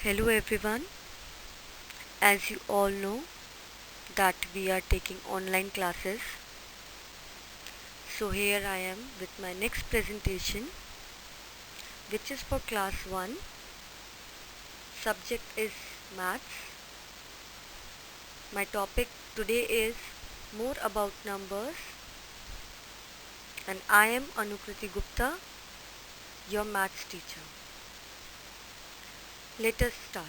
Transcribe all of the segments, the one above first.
Hello everyone. As you all know that we are taking online classes. So here I am with my next presentation, which is for class 1. Subject is maths. My topic today is more about numbers, and I am Anukriti Gupta, your maths teacher. Let us start.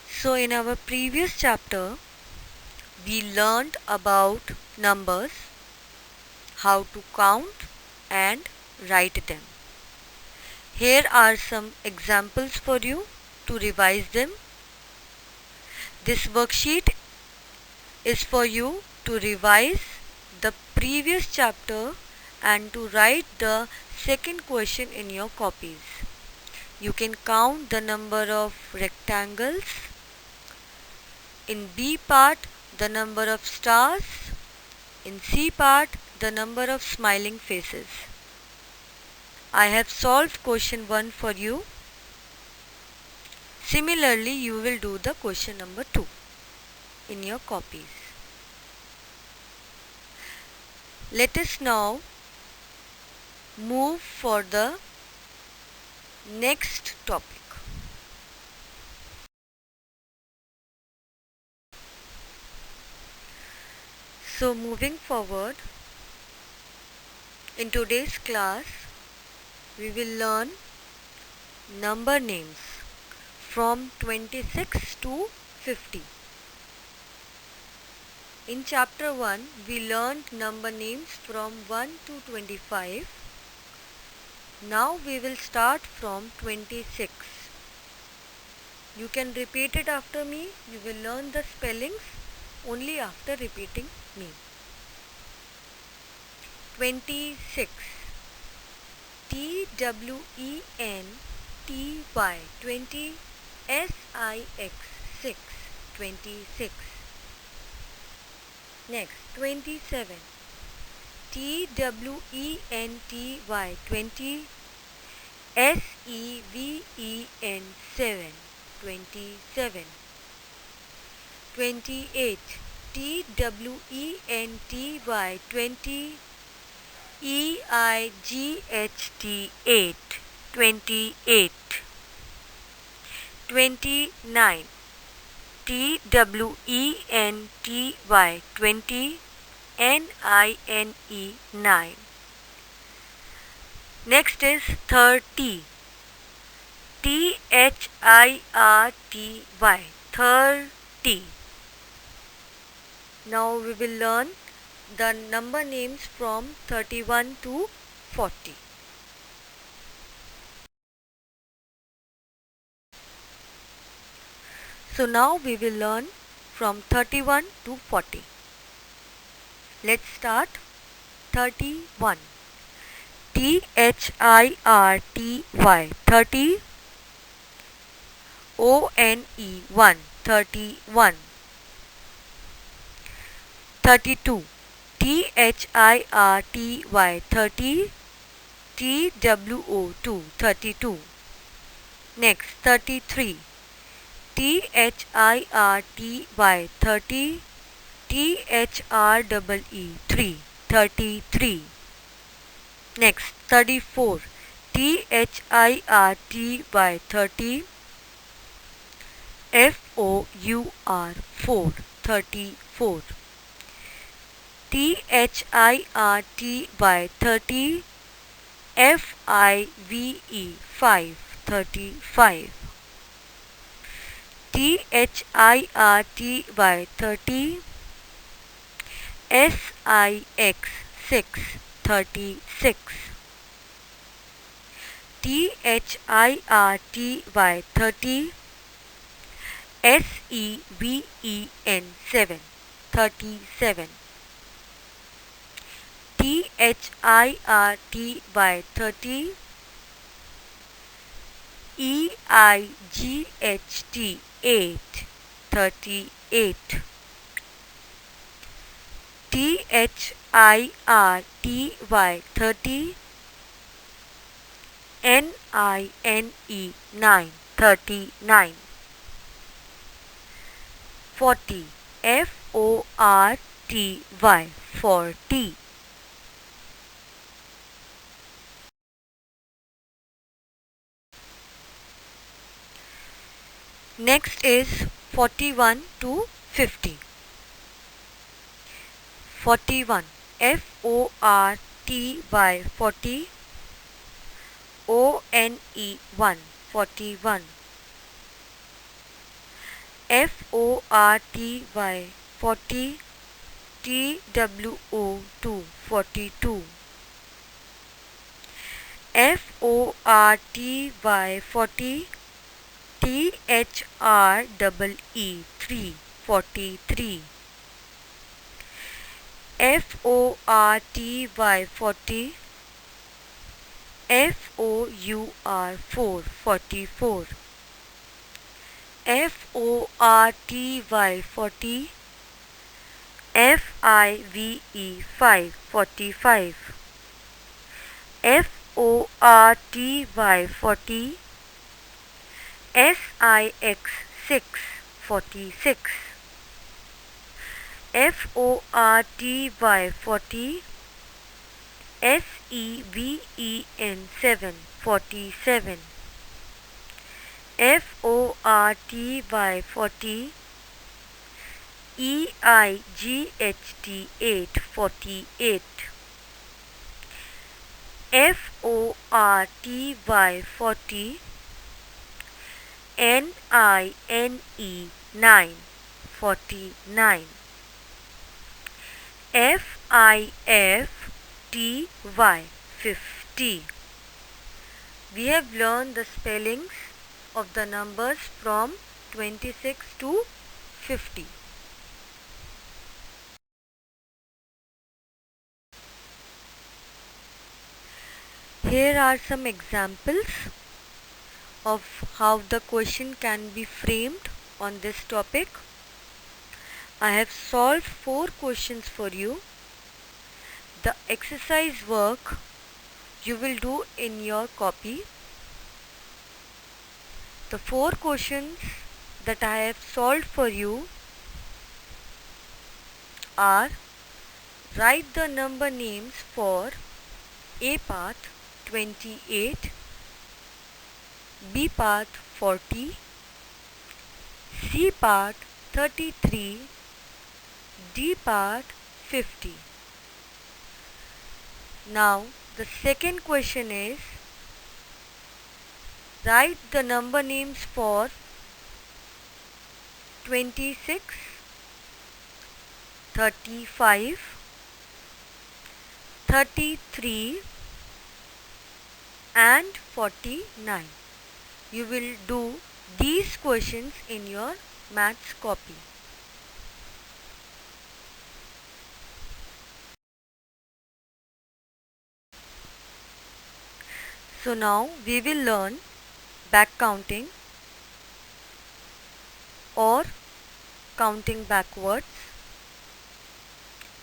So in our previous chapter, we learned about numbers, how to count and write them. Here are some examples for you to revise them. This worksheet is for you to revise the previous chapter and to write the second question in your copies. You can count the number of rectangles. In B part, the number of stars. In C part, the number of smiling faces. I have solved question 1 for you. Similarly, you will do the question number 2 in your copies. Let us now move for the next topic. So moving forward, in today's class, we will learn number names from 26 to 50. In chapter 1, we learned number names from 1 to 25. Now we will start from 26. You can repeat it after me. You will learn the spellings only after repeating me. 26. T-W-E-N-T-Y. 20. S-I-X. 6. 26. Next, 27. T-W-E-N-T-Y. 20. S-E-V-E-N. 7. 27. 28. T-W-E-N-T-Y. 20. E-I-G-H-T. 8. 28. 29. T-W-E-N-T-Y. 20. N-I-N-E. 9. Next is 30. T-H-I-R-T-Y. 30. Now we will learn the number names from 31 to 40. So now we will learn from 31 to 40. Let's start. 31. T-H-I-R-T-Y. 30. O-N-E. 1. 31. 32. T-H-I-R-T-Y. 30. T-W-O. 2. 32. Next, 33. T-H-I-R-T-Y. 30. T-H-R-E-E. 3. 33. Next, 34. T-H-I-R-T-Y. 30. F-O-U-R. 4. 34. T-H-I-R-T-Y. 30. F-I-V-E. 5. 35. T-H-I-R-T-Y. 30. S-I-X. 6. 36. T-H-I-R-T-Y. 30. S-E-V-E-N. 7. 37. T-H-I-R-T-Y. 30. E-I-G-H-T. 8. 38. T-H-I-R-T-Y. 30. N-I-N-E 9, 39. 40, F-O-R-T-Y 40. Next is 41 to 50. 41, F-O-R-T-Y 40, O-N-E 1, 41. F-O-R-T-Y 40, T-W-O 2, 42. F-O-R-T-Y 40, T-H-R-E-E 3, 43. F-O-R-T-Y 40, F-O-U-R 4, 44. F-O-R-T-Y 40, F-I-V-E 5, 45. F-O-R-T-Y 40, S-I-X 6, 46. F-O-R-T-Y 40, S-E-V-E-N 7, 47. F-O-R-T-Y 40, E-I-G-H-T 8, 48. F-O-R-T-Y 40, N-I-N-E 9, 49. F-I-F-T-Y 50. We have learned the spellings of the numbers from 26 to 50. Here are some examples of how the question can be framed on this topic. I have solved 4 questions for you. The exercise work you will do in your copy. The 4 questions that I have solved for you are: write the number names for A part 28, B part 40, C part 33, D part 50. Now the second question is: write the number names for 26, 35, 33 and 49. You will do these questions in your maths copy. So now we will learn back counting or counting backwards.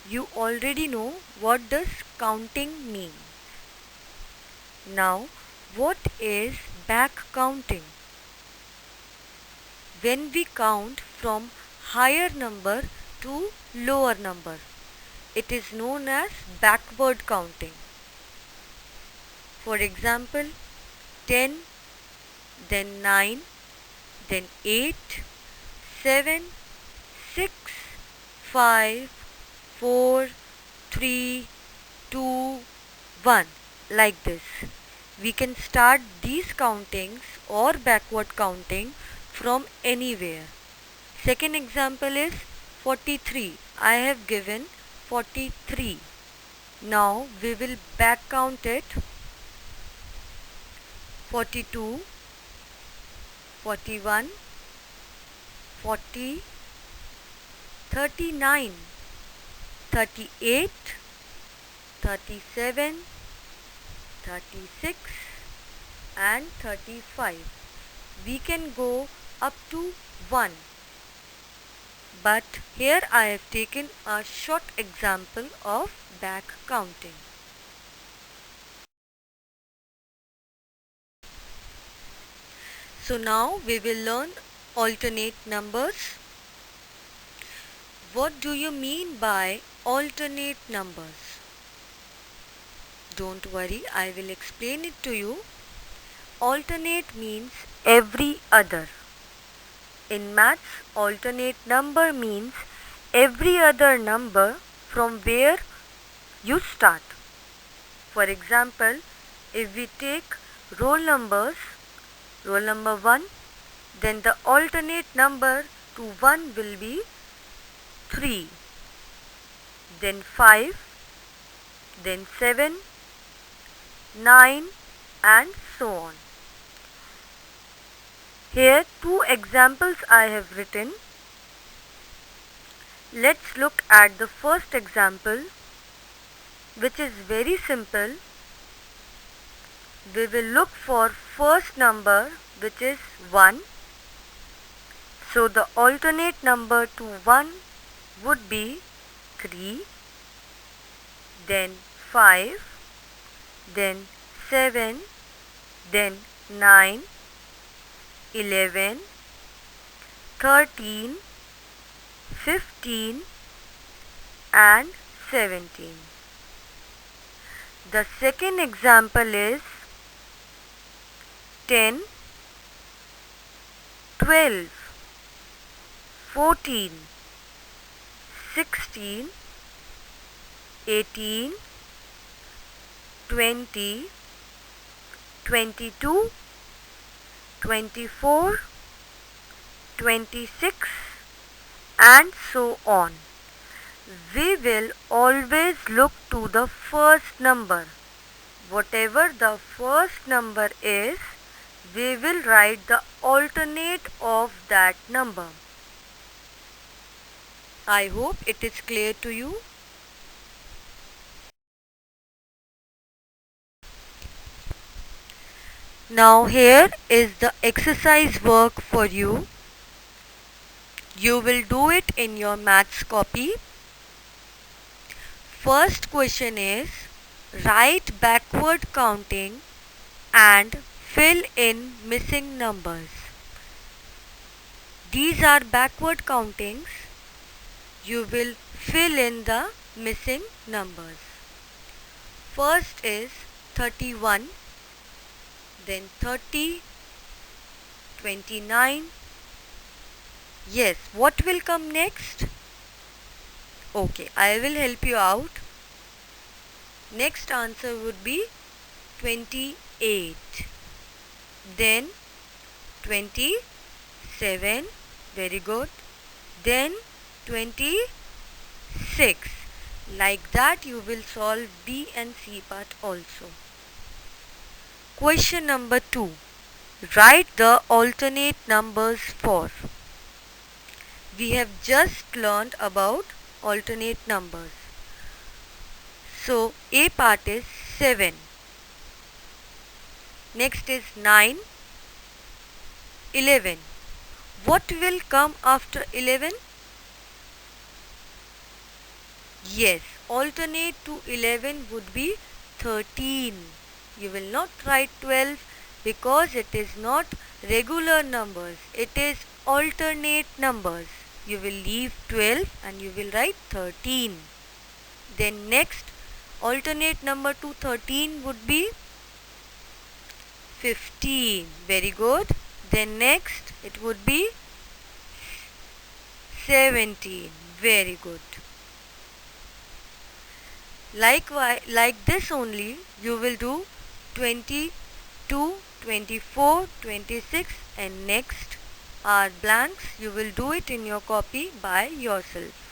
You already know what does counting mean. Now, what is back counting? When we count from higher number to lower number, it is known as backward counting. For example, 10, then 9, then 8, 7, 6, 5, 4, 3, 2, 1, like this. We can start these countings or backward counting from anywhere. Second example is 43. I have given 43. Now we will back count it. 42, 41, 40, 39, 38, 37, 36 and 35. We can go up to 1. But here I have taken a short example of back counting. So now we will learn alternate numbers. What do you mean by alternate numbers? Don't worry, I will explain it to you. Alternate means every other. In maths, alternate number means every other number from where you start. For example, if we take roll numbers, roll number 1, then the alternate number to 1 will be 3, then 5, then 7, 9 and so on. Here two examples I have written. Let's look at the first example, which is very simple. We will look for first number, which is 1. So the alternate number to 1 would be 3, then 5, then 7, then 9, 11, 13, 15 and 17. The second example is 10, 12, 14, 16, 18, 20, 22, 24, 26 and so on. We will always look to the first number. Whatever the first number is, we will write the alternate of that number. I hope it is clear to you. Now here is the exercise work for you. You will do it in your maths copy. First question is, write backward counting and fill in missing numbers. These are backward countings. You will fill in the missing numbers. First is 31, then 30, 29. Yes, what will come next? Okay, I will help you out. Next answer would be 28. Then 27. Very good. Then 26. Like that you will solve B and C part also. Question number 2. Write the alternate numbers for. We have just learned about alternate numbers. So A part is 7. Next is 9, 11. What will come after 11? Yes, alternate to 11 would be 13. You will not write 12 because it is not regular numbers. It is alternate numbers. You will leave 12 and you will write 13. Then next, alternate number to 13 would be 15. Very good. Then next, it would be 17. Very good. Likewise, like this only, you will do 22, 24, 26 and next are blanks. You will do it in your copy by yourself.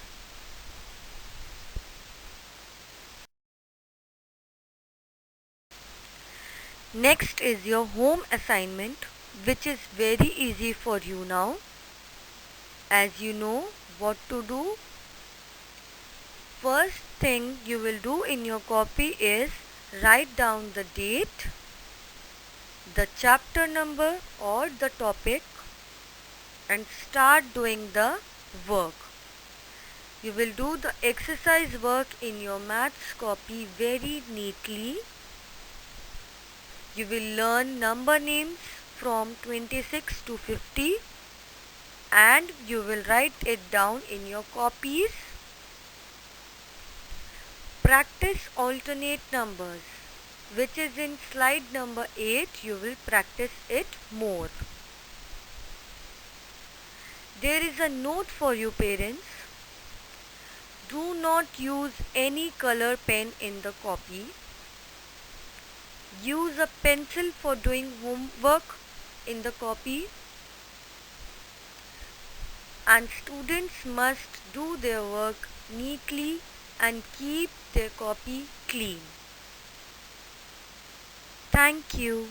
Next is your home assignment, which is very easy for you now, as you know what to do. First thing you will do in your copy is write down the date, the chapter number or the topic and start doing the work. You will do the exercise work in your maths copy very neatly. You will learn number names, from 26 to 50 and you will write it down in your copies. Practice alternate numbers, which is in slide number 8. You will practice it more. There is a note for you parents. Do not use any color pen in the copy. Use a pencil for doing homework in the copy. And students must do their work neatly and keep their copy clean. Thank you.